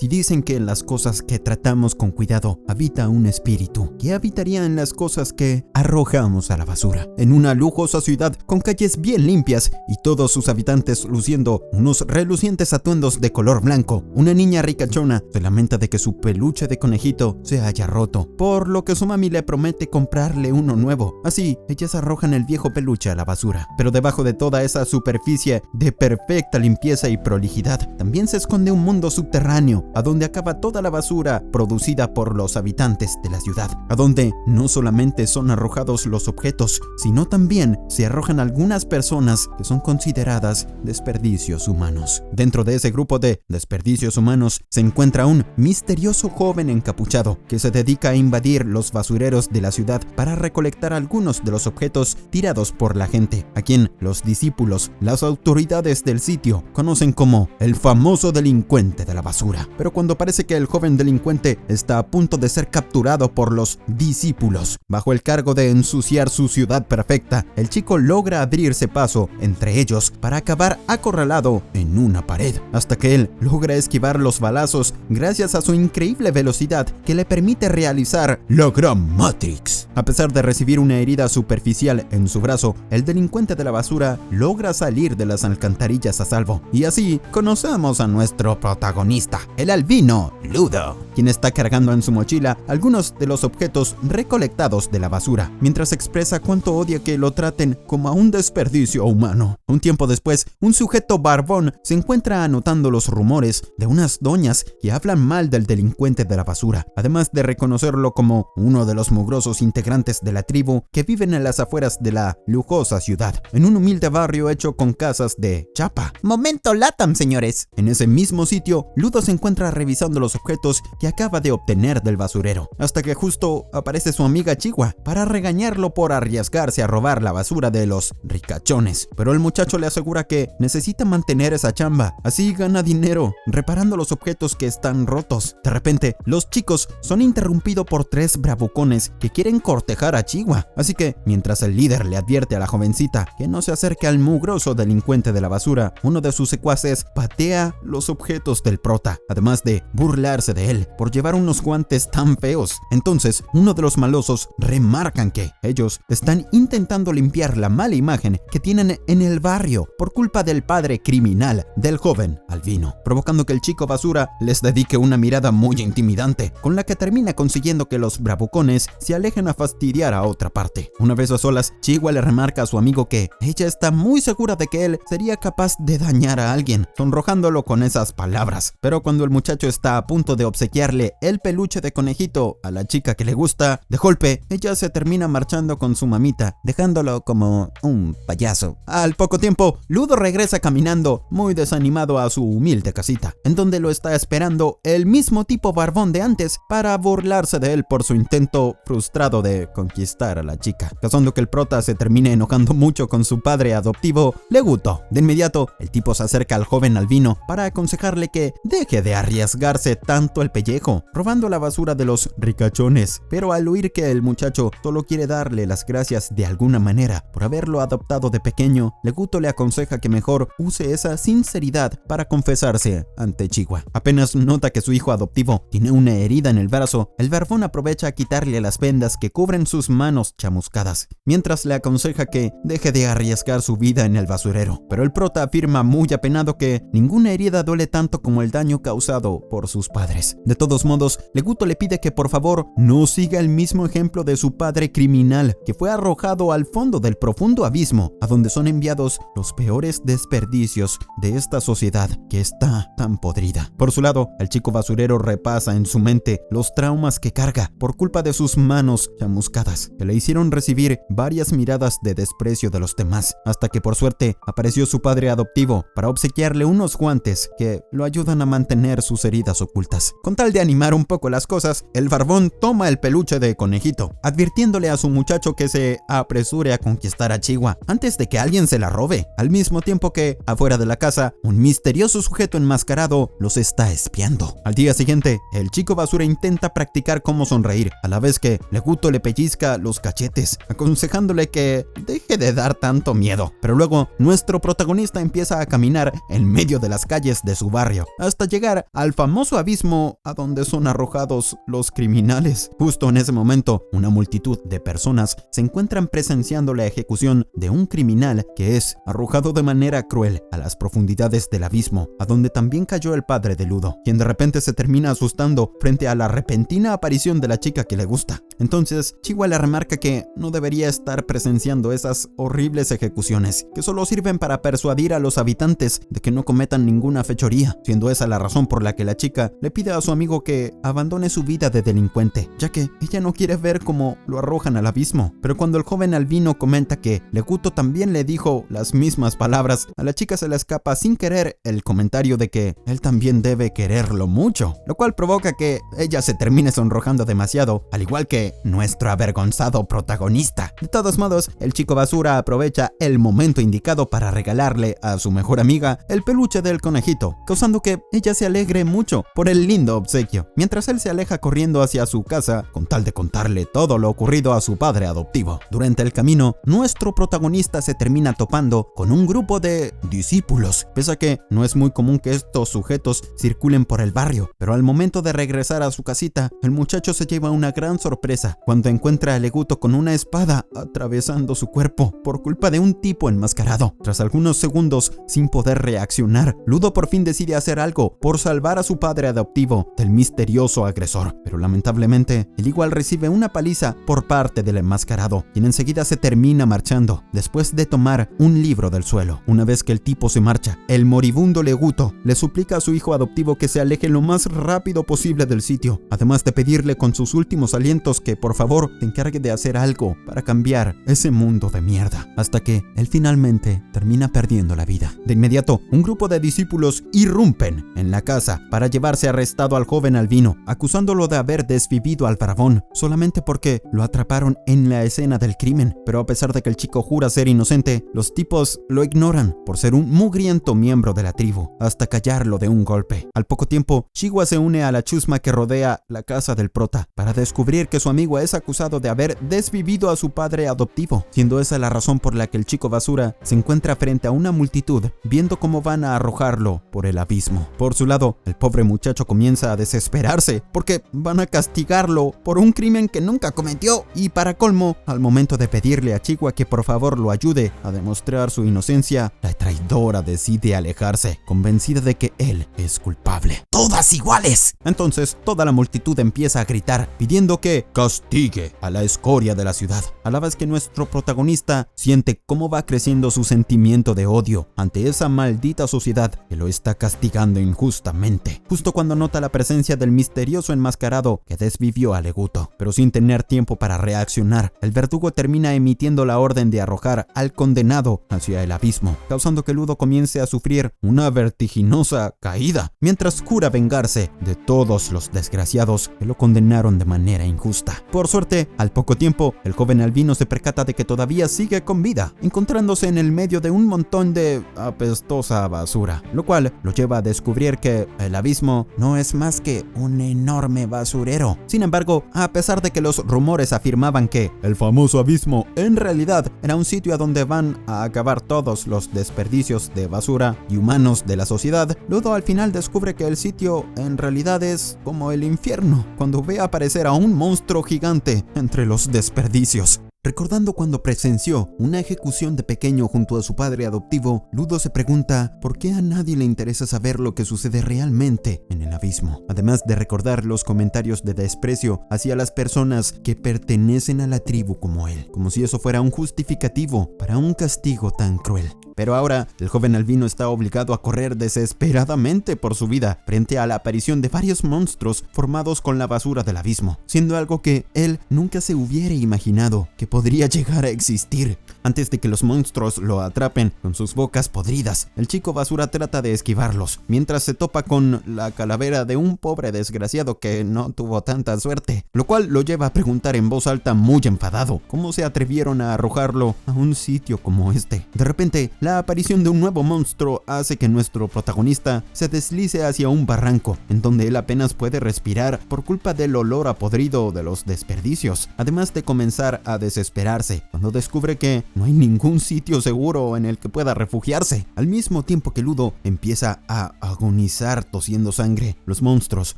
Si dicen que en las cosas que tratamos con cuidado habita un espíritu, ¿qué habitaría en las cosas que arrojamos a la basura? En una lujosa ciudad con calles bien limpias y todos sus habitantes luciendo unos relucientes atuendos de color blanco, una niña ricachona se lamenta de que su peluche de conejito se haya roto, por lo que su mami le promete comprarle uno nuevo. Así, ellas arrojan el viejo peluche a la basura. Pero debajo de toda esa superficie de perfecta limpieza y prolijidad, también se esconde un mundo subterráneo, a donde acaba toda la basura producida por los habitantes de la ciudad, a donde no solamente son arrojados los objetos, sino también se arrojan algunas personas que son consideradas desperdicios humanos. Dentro de ese grupo de desperdicios humanos se encuentra un misterioso joven encapuchado que se dedica a invadir los basureros de la ciudad para recolectar algunos de los objetos tirados por la gente, a quien los discípulos, las autoridades del sitio, conocen como el famoso delincuente de la basura. Pero cuando parece que el joven delincuente está a punto de ser capturado por los discípulos, bajo el cargo de ensuciar su ciudad perfecta, el chico logra abrirse paso entre ellos para acabar acorralado en una pared, hasta que él logra esquivar los balazos gracias a su increíble velocidad que le permite realizar la Gran Matrix. A pesar de recibir una herida superficial en su brazo, el delincuente de la basura logra salir de las alcantarillas a salvo. Y así conocemos a nuestro protagonista, el albino Ludo, quien está cargando en su mochila algunos de los objetos recolectados de la basura, mientras expresa cuánto odia que lo traten como a un desperdicio humano. Un tiempo después, un sujeto barbón se encuentra anotando los rumores de unas doñas que hablan mal del delincuente de la basura, además de reconocerlo como uno de los mugrosos integrantes de la tribu que viven en las afueras de la lujosa ciudad, en un humilde barrio hecho con casas de chapa. ¡Momento LATAM, señores! En ese mismo sitio, Ludo se encuentra revisando los objetos que acaba de obtener del basurero, hasta que justo aparece su amiga Chihuahua para regañarlo por arriesgarse a robar la basura de los ricachones. Pero el muchacho le asegura que necesita mantener esa chamba, así gana dinero reparando los objetos que están rotos. De repente, los chicos son interrumpidos por tres bravucones que quieren cortejar a Chihuahua, así que mientras el líder le advierte a la jovencita que no se acerque al mugroso delincuente de la basura, uno de sus secuaces patea los objetos del prota, además de burlarse de él por llevar unos guantes tan feos. Entonces, uno de los malosos remarcan que ellos están intentando limpiar la mala imagen que tienen en el barrio por culpa del padre criminal del joven albino, provocando que el chico basura les dedique una mirada muy intimidante, con la que termina consiguiendo que los bravucones se alejen a fastidiar a otra parte. Una vez a solas, Chihuahua le remarca a su amigo que ella está muy segura de que él sería capaz de dañar a alguien, sonrojándolo con esas palabras. Pero cuando el muchacho está a punto de obsequiarle el peluche de conejito a la chica que le gusta, de golpe, ella se termina marchando con su mamita, dejándolo como un payaso. Al poco tiempo, Ludo regresa caminando, muy desanimado, a su humilde casita, en donde lo está esperando el mismo tipo barbón de antes para burlarse de él por su intento frustrado de conquistar a la chica, causando que el prota se termine enojando mucho con su padre adoptivo, Leguto. De inmediato, el tipo se acerca al joven albino para aconsejarle que deje de arriesgarse tanto el pellejo, robando la basura de los ricachones. Pero al oír que el muchacho solo quiere darle las gracias de alguna manera por haberlo adoptado de pequeño, Leguto le aconseja que mejor use esa sinceridad para confesarse ante Chihuahua. Apenas nota que su hijo adoptivo tiene una herida en el brazo, el barbón aprovecha a quitarle las vendas que cubren sus manos chamuscadas, mientras le aconseja que deje de arriesgar su vida en el basurero. Pero el prota afirma muy apenado que ninguna herida duele tanto como el daño causado por sus padres. De todos modos, Leguto le pide que por favor no siga el mismo ejemplo de su padre criminal, que fue arrojado al fondo del profundo abismo, a donde son enviados los peores desperdicios de esta sociedad que está tan podrida. Por su lado, el chico basurero repasa en su mente los traumas que carga por culpa de sus manos chamuscadas, que le hicieron recibir varias miradas de desprecio de los demás, hasta que por suerte apareció su padre adoptivo para obsequiarle unos guantes que lo ayudan a mantener sus heridas ocultas. Con tal de animar un poco las cosas, el barbón toma el peluche de conejito, advirtiéndole a su muchacho que se apresure a conquistar a Chihuahua antes de que alguien se la robe, al mismo tiempo que, afuera de la casa, un misterioso sujeto enmascarado los está espiando. Al día siguiente, el chico basura intenta practicar cómo sonreír, a la vez que Leguto le pellizca los cachetes, aconsejándole que deje de dar tanto miedo. Pero luego, nuestro protagonista empieza a caminar en medio de las calles de su barrio, hasta llegar al famoso abismo a donde son arrojados los criminales. Justo en ese momento, una multitud de personas se encuentran presenciando la ejecución de un criminal que es arrojado de manera cruel a las profundidades del abismo, a donde también cayó el padre de Ludo, quien de repente se termina asustando frente a la repentina aparición de la chica que le gusta. Entonces, Chihua le remarca que no debería estar presenciando esas horribles ejecuciones, que solo sirven para persuadir a los habitantes de que no cometan ninguna fechoría, siendo esa la razón por la que la chica le pide a su amigo que abandone su vida de delincuente, ya que ella no quiere ver cómo lo arrojan al abismo. Pero cuando el joven albino comenta que Leguto también le dijo las mismas palabras, a la chica se le escapa sin querer el comentario de que él también debe quererlo mucho, lo cual provoca que ella se termine sonrojando demasiado, al igual que nuestro avergonzado protagonista. De todos modos, el chico basura aprovecha el momento indicado para regalarle a su mejor amiga el peluche del conejito, causando que ella se alegre mucho por el lindo obsequio, mientras él se aleja corriendo hacia su casa con tal de contarle todo lo ocurrido a su padre adoptivo. Durante el camino, nuestro protagonista se termina topando con un grupo de discípulos, pese a que no es muy común que estos sujetos circulen por el barrio, pero al momento de regresar a su casita, el muchacho se lleva una gran sorpresa cuando encuentra a Leguto con una espada atravesando su cuerpo por culpa de un tipo enmascarado. Tras algunos segundos sin poder reaccionar, Ludo por fin decide hacer algo por salvar a su padre adoptivo del misterioso agresor, pero lamentablemente él igual recibe una paliza por parte del enmascarado, quien enseguida se termina marchando después de tomar un libro del suelo. Una vez que el tipo se marcha, el moribundo Leguto le suplica a su hijo adoptivo que se aleje lo más rápido posible del sitio, además de pedirle con sus últimos alientos que por favor se encargue de hacer algo para cambiar ese mundo de mierda, hasta que él finalmente termina perdiendo la vida. De inmediato, un grupo de discípulos irrumpen en la casa para llevarse arrestado al joven albino, acusándolo de haber desvivido al dragón solamente porque lo atraparon en la escena del crimen. Pero a pesar de que el chico jura ser inocente, los tipos lo ignoran por ser un mugriento miembro de la tribu, hasta callarlo de un golpe. Al poco tiempo, Chihua se une a la chusma que rodea la casa del prota para descubrir que su amigo es acusado de haber desvivido a su padre adoptivo, siendo esa la razón por la que el chico basura se encuentra frente a una multitud viendo cómo van a arrojarlo por el abismo. Por su lado, el pobre muchacho comienza a desesperarse porque van a castigarlo por un crimen que nunca cometió, y para colmo, al momento de pedirle a Chihua que por favor lo ayude a demostrar su inocencia, la traidora decide alejarse, convencida de que él es culpable. ¡Todas iguales! Entonces toda la multitud empieza a gritar pidiendo que castigue a la escoria de la ciudad, a la vez que nuestro protagonista siente cómo va creciendo su sentimiento de odio ante esa maldita sociedad que lo está castigando injustamente, justo cuando nota la presencia del misterioso enmascarado que desvivió a Leguto. Pero sin tener tiempo para reaccionar, el verdugo termina emitiendo la orden de arrojar al condenado hacia el abismo, causando que Ludo comience a sufrir una vertiginosa caída, mientras jura vengarse de todos los desgraciados que lo condenaron de manera injusta. Por suerte, al poco tiempo, el joven albino se percata de que todavía sigue con vida, encontrándose en el medio de un montón de apestosa basura, lo cual lo lleva a descubrir que el abismo no es más que un enorme basurero. Sin embargo, a pesar de que los rumores afirmaban que el famoso abismo en realidad era un sitio a donde van a acabar todos los desperdicios de basura y humanos de la sociedad, Ludo al final descubre que el sitio en realidad es como el infierno, cuando ve aparecer a un monstruo gigante entre los desperdicios. Recordando cuando presenció una ejecución de pequeño junto a su padre adoptivo, Ludo se pregunta por qué a nadie le interesa saber lo que sucede realmente en el abismo, además de recordar los comentarios de desprecio hacia las personas que pertenecen a la tribu como él, como si eso fuera un justificativo para un castigo tan cruel. Pero ahora, el joven albino está obligado a correr desesperadamente por su vida frente a la aparición de varios monstruos formados con la basura del abismo, siendo algo que él nunca se hubiera imaginado que podría llegar a existir. Antes de que los monstruos lo atrapen con sus bocas podridas, el chico basura trata de esquivarlos, mientras se topa con la calavera de un pobre desgraciado que no tuvo tanta suerte, lo cual lo lleva a preguntar en voz alta muy enfadado cómo se atrevieron a arrojarlo a un sitio como este. De repente, la La aparición de un nuevo monstruo hace que nuestro protagonista se deslice hacia un barranco, en donde él apenas puede respirar por culpa del olor a podrido de los desperdicios, además de comenzar a desesperarse cuando descubre que no hay ningún sitio seguro en el que pueda refugiarse. Al mismo tiempo que Ludo empieza a agonizar tosiendo sangre, los monstruos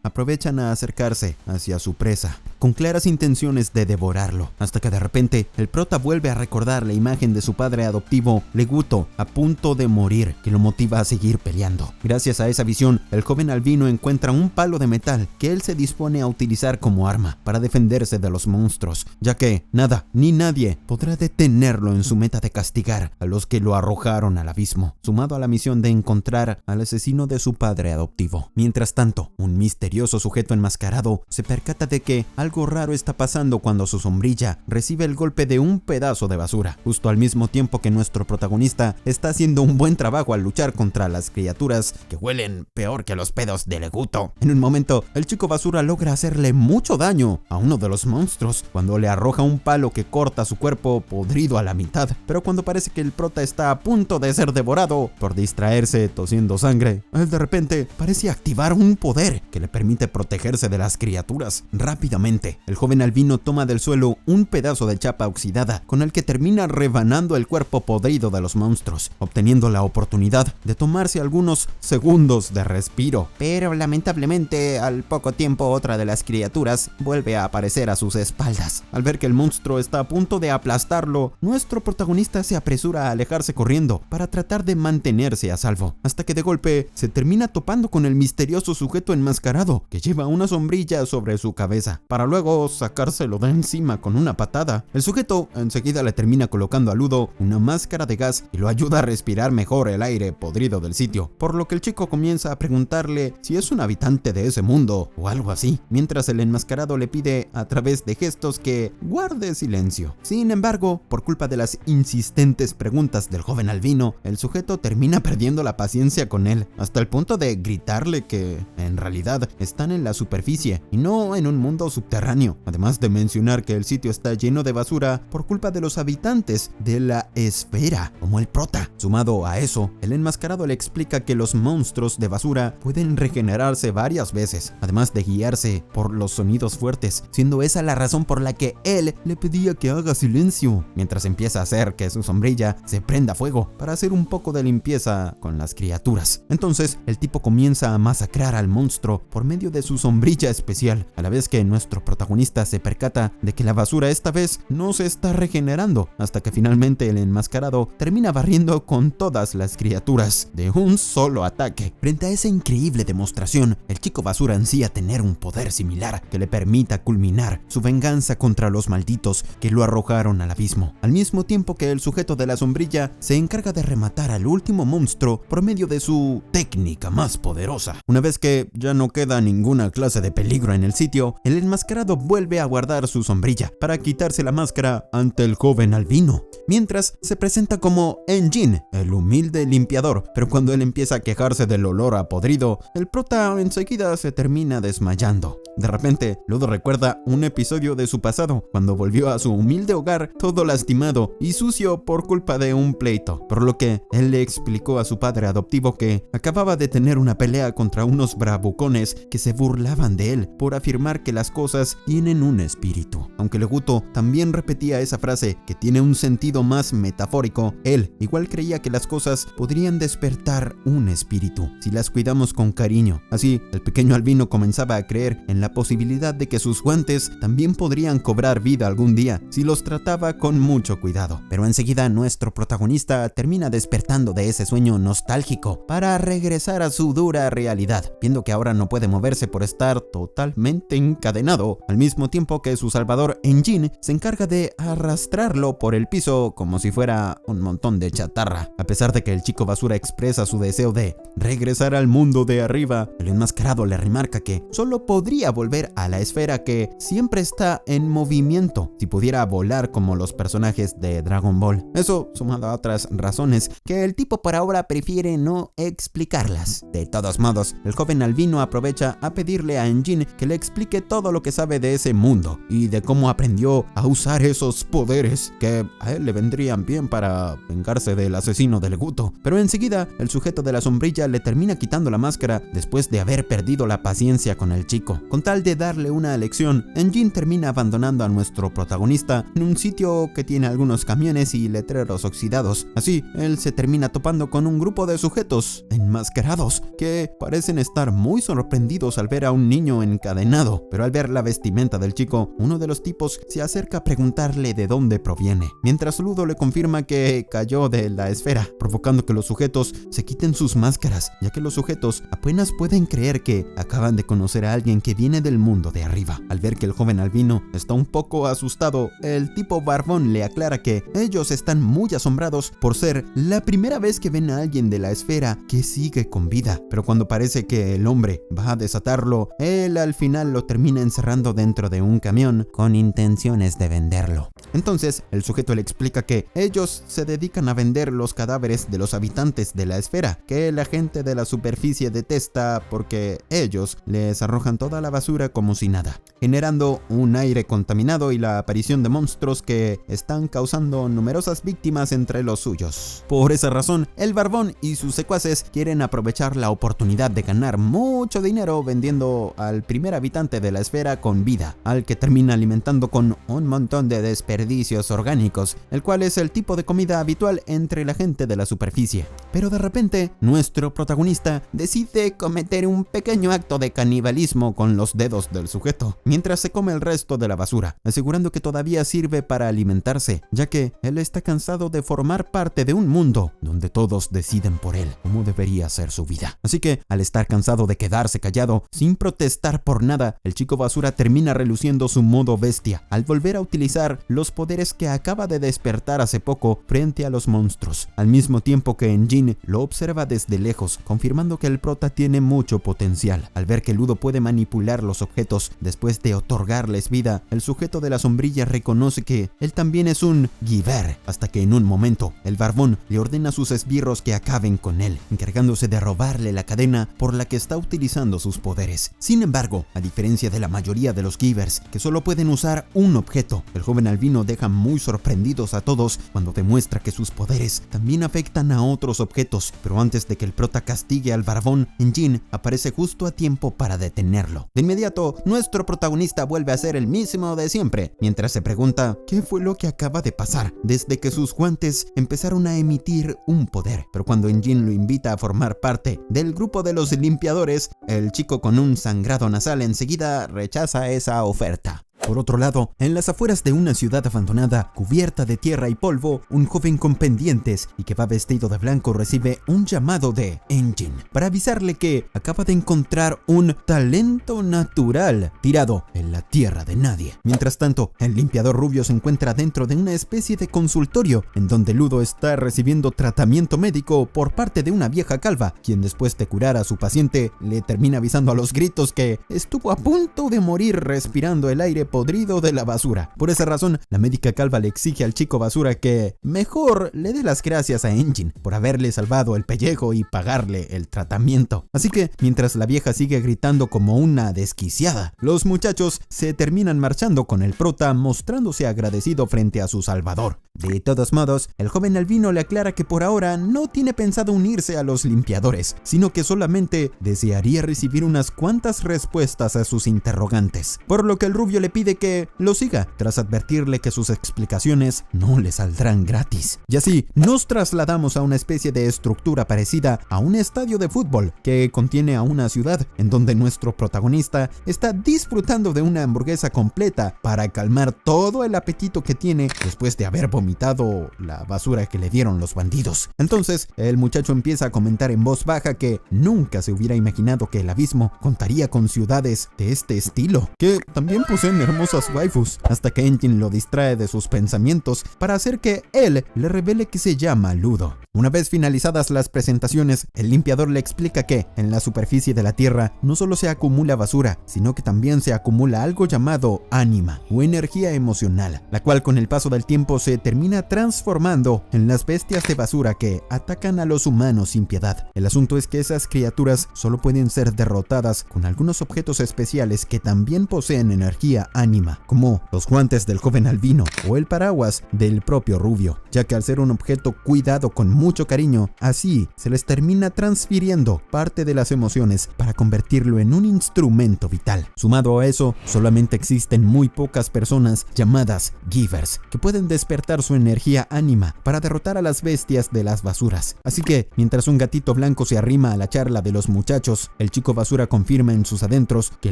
aprovechan a acercarse hacia su presa, con claras intenciones de devorarlo, hasta que de repente el prota vuelve a recordar la imagen de su padre adoptivo, Leguto, a punto de morir, que lo motiva a seguir peleando. Gracias a esa visión, el joven albino encuentra un palo de metal que él se dispone a utilizar como arma para defenderse de los monstruos, ya que nada ni nadie podrá detenerlo en su meta de castigar a los que lo arrojaron al abismo, sumado a la misión de encontrar al asesino de su padre adoptivo. Mientras tanto, un misterioso sujeto enmascarado se percata de que algo raro está pasando cuando su sombrilla recibe el golpe de un pedazo de basura, justo al mismo tiempo que nuestro protagonista está haciendo un buen trabajo al luchar contra las criaturas que huelen peor que los pedos de Leguto. En un momento, el chico basura logra hacerle mucho daño a uno de los monstruos cuando le arroja un palo que corta su cuerpo podrido a la mitad, pero cuando parece que el prota está a punto de ser devorado por distraerse tosiendo sangre, él de repente parece activar un poder que le permite protegerse de las criaturas. Rápidamente, el joven albino toma del suelo un pedazo de chapa oxidada con el que termina rebanando el cuerpo podrido de los monstruos, obteniendo la oportunidad de tomarse algunos segundos de respiro. Pero lamentablemente, al poco tiempo otra de las criaturas vuelve a aparecer a sus espaldas. Al ver que el monstruo está a punto de aplastarlo, nuestro protagonista se apresura a alejarse corriendo para tratar de mantenerse a salvo, hasta que de golpe se termina topando con el misterioso sujeto enmascarado que lleva una sombrilla sobre su cabeza, para luego sacárselo de encima con una patada. El sujeto enseguida le termina colocando a Ludo una máscara de gas y lo ayuda a respirar mejor el aire podrido del sitio, por lo que el chico comienza a preguntarle si es un habitante de ese mundo o algo así, mientras el enmascarado le pide a través de gestos que guarde silencio. Sin embargo, por culpa de las insistentes preguntas del joven albino, el sujeto termina perdiendo la paciencia con él, hasta el punto de gritarle que en realidad están en la superficie y no en un mundo subterráneo, además de mencionar que el sitio está lleno de basura por culpa de los habitantes de la esfera, como el prota. Sumado a eso, el enmascarado le explica que los monstruos de basura pueden regenerarse varias veces, además de guiarse por los sonidos fuertes, siendo esa la razón por la que él le pedía que haga silencio, mientras empieza a hacer que su sombrilla se prenda fuego para hacer un poco de limpieza con las criaturas. Entonces, el tipo comienza a masacrar al monstruo por medio de su sombrilla especial, a la vez que nuestro protagonista se percata de que la basura esta vez no se está regenerando, hasta que finalmente el enmascarado termina barriendo con todas las criaturas de un solo ataque. Frente a esa increíble demostración, el chico basura ansía tener un poder similar que le permita culminar su venganza contra los malditos que lo arrojaron al abismo, al mismo tiempo que el sujeto de la sombrilla se encarga de rematar al último monstruo por medio de su técnica más poderosa. Una vez que ya no queda ninguna clase de peligro en el sitio, el enmascarado vuelve a guardar su sombrilla para quitarse la máscara ante el joven albino, mientras se presenta como Engine, el humilde limpiador, pero cuando él empieza a quejarse del olor a podrido, el prota enseguida se termina desmayando. De repente, Ludo recuerda un episodio de su pasado, cuando volvió a su humilde hogar todo lastimado y sucio por culpa de un pleito, por lo que él le explicó a su padre adoptivo que acababa de tener una pelea contra unos bravucones que se burlaban de él por afirmar que las cosas tienen un espíritu. Aunque Leguto también repetía esa frase que tiene un sentido más metafórico, él igual creía que las cosas podrían despertar un espíritu si las cuidamos con cariño. Así, el pequeño albino comenzaba a creer en la posibilidad de que sus guantes también podrían cobrar vida algún día si los trataba con mucho cuidado. Pero enseguida nuestro protagonista termina despertando de ese sueño nostálgico para regresar a su dura realidad, viendo que ahora no puede moverse por estar totalmente encadenado, al mismo tiempo que su salvador Engine se encarga de arrastrarlo por el piso como si fuera un montón de chatarra. A pesar de que el chico basura expresa su deseo de regresar al mundo de arriba, el enmascarado le remarca que solo podría podría volver a la esfera que siempre está en movimiento si pudiera volar como los personajes de Dragon Ball. Eso sumado a otras razones que el tipo por ahora prefiere no explicarlas. De todos modos, el joven albino aprovecha a pedirle a Enjin que le explique todo lo que sabe de ese mundo y de cómo aprendió a usar esos poderes que a él le vendrían bien para vengarse del asesino de Leguto. Pero enseguida, el sujeto de la sombrilla le termina quitando la máscara después de haber perdido la paciencia con el chico. Con tal de darle una lección, Enjin termina abandonando a nuestro protagonista en un sitio que tiene algunos camiones y letreros oxidados. Así, él se termina topando con un grupo de sujetos enmascarados que parecen estar muy sorprendidos al ver a un niño encadenado, pero al ver la vestimenta del chico, uno de los tipos se acerca a preguntarle de dónde proviene, mientras Ludo le confirma que cayó de la esfera, provocando que los sujetos se quiten sus máscaras, ya que los sujetos apenas pueden creer que acaban de conocer a alguien que viene del mundo de arriba. Al ver que el joven albino está un poco asustado, el tipo barbón le aclara que ellos están muy asombrados por ser la primera vez que ven a alguien de la esfera que sigue con vida, pero cuando parece que el hombre va a desatarlo, él al final lo termina encerrando dentro de un camión con intenciones de venderlo. Entonces el sujeto le explica que ellos se dedican a vender los cadáveres de los habitantes de la esfera, que la gente de la superficie detesta porque ellos les arrojan toda la basura como si nada, generando un aire contaminado y la aparición de monstruos que están causando numerosas víctimas entre los suyos. Por esa razón, el barbón y sus secuaces quieren aprovechar la oportunidad de ganar mucho dinero vendiendo al primer habitante de la esfera con vida, al que termina alimentando con un montón de desperdicios orgánicos, el cual es el tipo de comida habitual entre la gente de la superficie. Pero de repente, nuestro protagonista decide cometer un pequeño acto de canibalismo con los dedos del sujeto, mientras se come el resto de la basura, asegurando que todavía sirve para alimentarse, ya que él está cansado de formar parte de un mundo donde todos deciden por él cómo debería ser su vida. Así que, al estar cansado de quedarse callado, sin protestar por nada, el chico basura termina reluciendo su modo bestia, al volver a utilizar los poderes que acaba de despertar hace poco frente a los monstruos, al mismo tiempo que Enjin lo observa desde lejos, confirmando que el prota tiene mucho potencial. Al ver que Ludo puede manipular los objetos después de otorgarles vida, el sujeto de la sombrilla reconoce que él también es un giver, hasta que en un momento el barbón le ordena a sus esbirros que acaben con él, encargándose de robarle la cadena por la que está utilizando sus poderes. Sin embargo, a diferencia de la mayoría de los givers, que solo pueden usar un objeto, el joven albino deja muy sorprendidos a todos cuando demuestra que sus poderes también afectan a otros objetos, pero antes de que el prota castigue al barbón, Enjin aparece justo a tiempo para detenerlo. De inmediato, nuestro protagonista vuelve a ser el mismo de siempre, mientras se pregunta qué fue lo que acaba de pasar desde que sus guantes empezaron a emitir un poder. Pero cuando Enjin lo invita a formar parte del grupo de los limpiadores, el chico con un sangrado nasal enseguida rechaza esa oferta. Por otro lado, en las afueras de una ciudad abandonada, cubierta de tierra y polvo, un joven con pendientes y que va vestido de blanco recibe un llamado de Enjin para avisarle que acaba de encontrar un talento natural tirado en la tierra de nadie. Mientras tanto, el limpiador rubio se encuentra dentro de una especie de consultorio en donde Ludo está recibiendo tratamiento médico por parte de una vieja calva, quien después de curar a su paciente le termina avisando a los gritos que estuvo a punto de morir respirando el aire podrido de la basura. Por esa razón, la médica calva le exige al chico basura que mejor le dé las gracias a Enjin por haberle salvado el pellejo y pagarle el tratamiento. Así que, mientras la vieja sigue gritando como una desquiciada, los muchachos se terminan marchando con el prota mostrándose agradecido frente a su salvador. De todos modos, el joven albino le aclara que por ahora no tiene pensado unirse a los limpiadores, sino que solamente desearía recibir unas cuantas respuestas a sus interrogantes, por lo que el rubio le pide que lo siga, tras advertirle que sus explicaciones no le saldrán gratis. Y así, nos trasladamos a una especie de estructura parecida a un estadio de fútbol que contiene a una ciudad en donde nuestro protagonista está disfrutando de una hamburguesa completa para calmar todo el apetito que tiene después de haber vomitado vomitado la basura que le dieron los bandidos. Entonces, el muchacho empieza a comentar en voz baja que nunca se hubiera imaginado que el abismo contaría con ciudades de este estilo, que también poseen hermosas waifus, hasta que Engin lo distrae de sus pensamientos para hacer que él le revele que se llama Ludo. Una vez finalizadas las presentaciones, el limpiador le explica que en la superficie de la Tierra no solo se acumula basura, sino que también se acumula algo llamado ánima o energía emocional, la cual con el paso del tiempo se termina transformando en las bestias de basura que atacan a los humanos sin piedad. El asunto es que esas criaturas solo pueden ser derrotadas con algunos objetos especiales que también poseen energía ánima, como los guantes del joven albino o el paraguas del propio rubio, ya que al ser un objeto cuidado con mucho cariño, así se les termina transfiriendo parte de las emociones para convertirlo en un instrumento vital. Sumado a eso, solamente existen muy pocas personas llamadas Givers que pueden despertar su energía ánima para derrotar a las bestias de las basuras. Así que, mientras un gatito blanco se arrima a la charla de los muchachos, el chico basura confirma en sus adentros que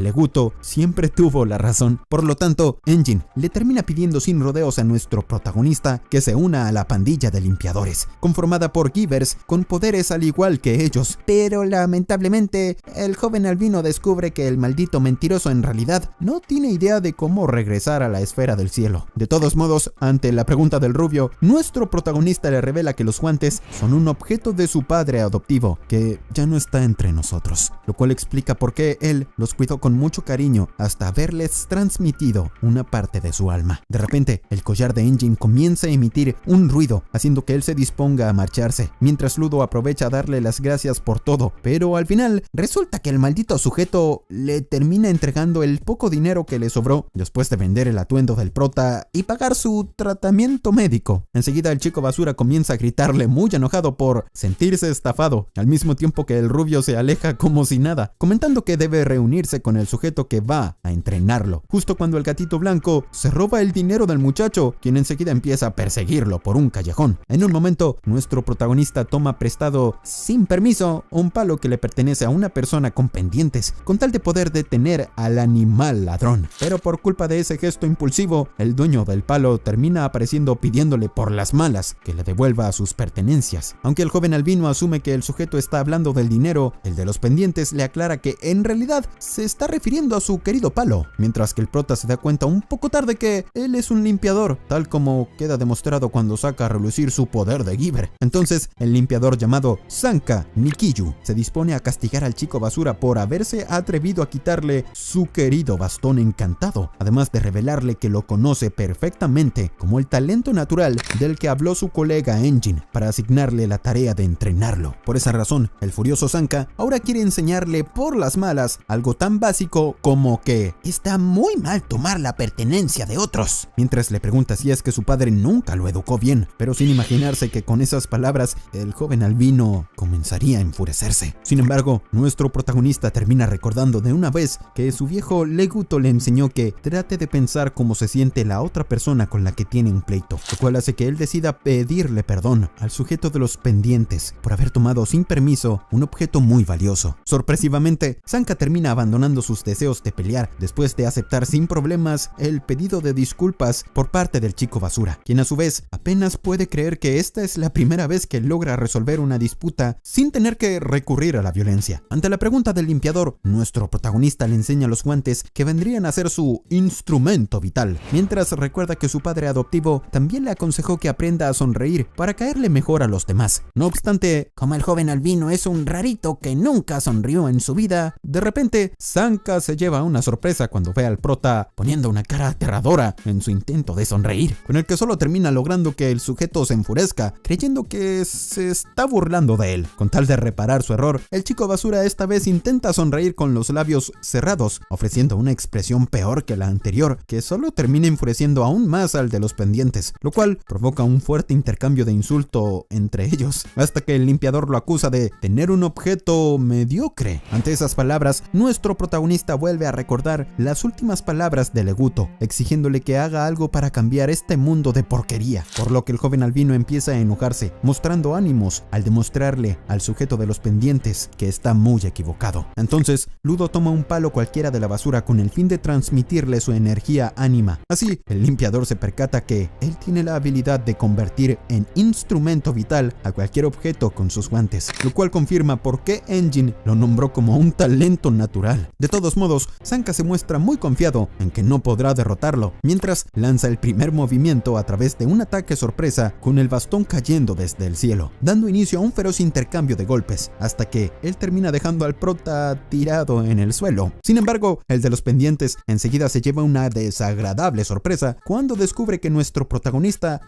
Leguto siempre tuvo la razón. Por lo tanto, Engin le termina pidiendo sin rodeos a nuestro protagonista que se una a la pandilla de limpiadores, conformada por Givers con poderes al igual que ellos. Pero lamentablemente, el joven albino descubre que el maldito mentiroso en realidad no tiene idea de cómo regresar a la esfera del cielo. De todos modos, ante la pregunta del rubio, nuestro protagonista le revela que los guantes son un objeto de su padre adoptivo, que ya no está entre nosotros, lo cual explica por qué él los cuidó con mucho cariño hasta haberles transmitido una parte de su alma. De repente, el collar de Engin comienza a emitir un ruido, haciendo que él se disponga a marcharse, mientras Ludo aprovecha a darle las gracias por todo, pero al final resulta que el maldito sujeto le termina entregando el poco dinero que le sobró después de vender el atuendo del prota y pagar su tratamiento médico. Enseguida el chico basura comienza a gritarle muy enojado por sentirse estafado, al mismo tiempo que el rubio se aleja como si nada, comentando que debe reunirse con el sujeto que va a entrenarlo. Justo cuando el gatito blanco se roba el dinero del muchacho, quien enseguida empieza a perseguirlo por un callejón. En un momento, nuestro protagonista toma prestado, sin permiso, un palo que le pertenece a una persona con pendientes, con tal de poder detener al animal ladrón. Pero por culpa de ese gesto impulsivo, el dueño del palo termina apareciendo pidiéndole por las malas que le devuelva sus pertenencias. Aunque el joven albino asume que el sujeto está hablando del dinero, el de los pendientes le aclara que en realidad se está refiriendo a su querido palo, mientras que el prota se da cuenta un poco tarde que él es un limpiador, tal como queda demostrado cuando saca a relucir su poder de Giver. Entonces, el limpiador llamado Sanka Nikiyu se dispone a castigar al chico basura por haberse atrevido a quitarle su querido bastón encantado, además de revelarle que lo conoce perfectamente como el talento natural del que habló su colega Engin para asignarle la tarea de entrenarlo. Por esa razón, el furioso Sanka ahora quiere enseñarle por las malas algo tan básico como que está muy mal tomar la pertenencia de otros, mientras le pregunta si es que su padre nunca lo educó bien, pero sin imaginarse que con esas palabras el joven albino comenzaría a enfurecerse. Sin embargo, nuestro protagonista termina recordando de una vez que su viejo Leguto le enseñó que trate de pensar cómo se siente la otra persona con la que tiene un pleito, lo cual hace que él decida pedirle perdón al sujeto de los pendientes por haber tomado sin permiso un objeto muy valioso. Sorpresivamente, Sanka termina abandonando sus deseos de pelear después de aceptar sin problemas el pedido de disculpas por parte del chico basura, quien a su vez apenas puede creer que esta es la primera vez que logra resolver una disputa sin tener que recurrir a la violencia. Ante la pregunta del limpiador, nuestro protagonista le enseña los guantes que vendrían a ser su instrumento vital, mientras recuerda que su padre adoptivo también le aconsejó que aprenda a sonreír para caerle mejor a los demás. No obstante, como el joven albino es un rarito que nunca sonrió en su vida, de repente Sanka se lleva una sorpresa cuando ve al prota poniendo una cara aterradora en su intento de sonreír, con el que solo termina logrando que el sujeto se enfurezca, creyendo que se está burlando de él. Con tal de reparar su error, el chico basura esta vez intenta sonreír con los labios cerrados, ofreciendo una expresión peor que la anterior, que solo termina enfureciendo aún más al de los pendientes, lo cual provoca un fuerte intercambio de insulto entre ellos, hasta que el limpiador lo acusa de tener un objeto mediocre. Ante esas palabras, nuestro protagonista vuelve a recordar las últimas palabras de Leguto, exigiéndole que haga algo para cambiar este mundo de porquería, por lo que el joven albino empieza a enojarse, mostrando ánimos al demostrarle al sujeto de los pendientes que está muy equivocado. Entonces, Ludo toma un palo cualquiera de la basura con el fin de transmitirle su energía ánima. Así, el limpiador se percata que él tiene la habilidad de convertir en instrumento vital a cualquier objeto con sus guantes, lo cual confirma por qué Engine lo nombró como un talento natural. De todos modos, Sanka se muestra muy confiado en que no podrá derrotarlo, mientras lanza el primer movimiento a través de un ataque sorpresa con el bastón cayendo desde el cielo, dando inicio a un feroz intercambio de golpes, hasta que él termina dejando al prota tirado en el suelo. Sin embargo, el de los pendientes enseguida se lleva una desagradable sorpresa cuando descubre que nuestro protagonista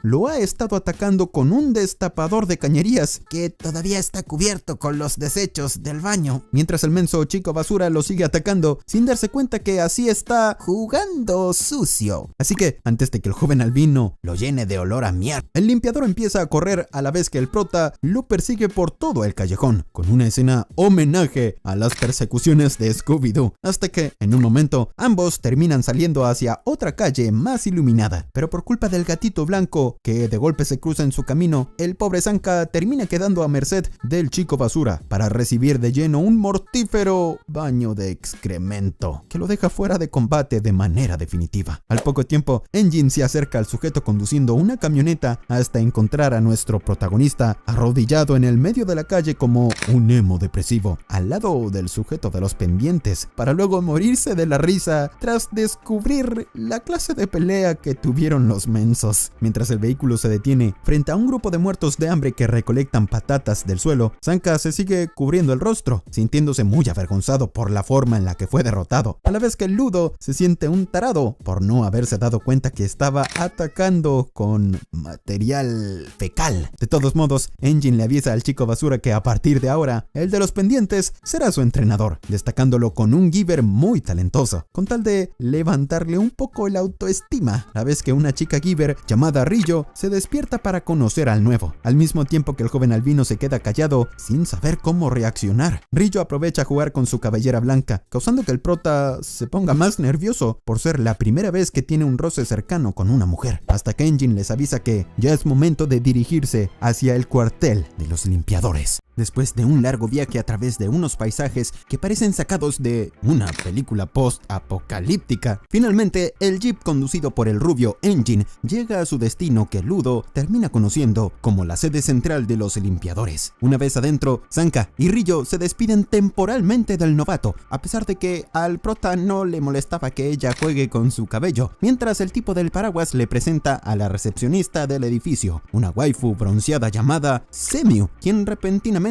lo ha estado atacando con un destapador de cañerías que todavía está cubierto con los desechos del baño, mientras el menso chico basura lo sigue atacando sin darse cuenta que así está jugando sucio. Así que, antes de que el joven albino lo llene de olor a mierda, el limpiador empieza a correr a la vez que el prota lo persigue por todo el callejón, con una escena homenaje a las persecuciones de Scooby-Doo, hasta que, en un momento, ambos terminan saliendo hacia otra calle más iluminada. Pero por culpa del gatito blanco que de golpe se cruza en su camino, el pobre Sanka termina quedando a merced del chico basura para recibir de lleno un mortífero baño de excremento que lo deja fuera de combate de manera definitiva. Al poco tiempo, Engine se acerca al sujeto conduciendo una camioneta hasta encontrar a nuestro protagonista arrodillado en el medio de la calle como un emo depresivo, al lado del sujeto de los pendientes, para luego morirse de la risa tras descubrir la clase de pelea que tuvieron los mensos. Mientras el vehículo se detiene frente a un grupo de muertos de hambre que recolectan patatas del suelo, Sanka se sigue cubriendo el rostro, sintiéndose muy avergonzado por la forma en la que fue derrotado, a la vez que el Ludo se siente un tarado por no haberse dado cuenta que estaba atacando con material fecal. De todos modos, Engine le avisa al chico basura que a partir de ahora, el de los pendientes será su entrenador, destacándolo con un giver muy talentoso, con tal de levantarle un poco la autoestima, a la vez que una chica giver llamada Rillo se despierta para conocer al nuevo, al mismo tiempo que el joven albino se queda callado sin saber cómo reaccionar. Rillo aprovecha a jugar con su cabellera blanca, causando que el prota se ponga más nervioso por ser la primera vez que tiene un roce cercano con una mujer, hasta que Engine les avisa que ya es momento de dirigirse hacia el cuartel de los limpiadores. Después de un largo viaje a través de unos paisajes que parecen sacados de una película post-apocalíptica, finalmente el jeep conducido por el rubio Engine llega a su destino, que Ludo termina conociendo como la sede central de los limpiadores. Una vez adentro, Sanka y Rillo se despiden temporalmente del novato, a pesar de que al prota no le molestaba que ella juegue con su cabello, mientras el tipo del paraguas le presenta a la recepcionista del edificio, una waifu bronceada llamada Semiu, quien repentinamente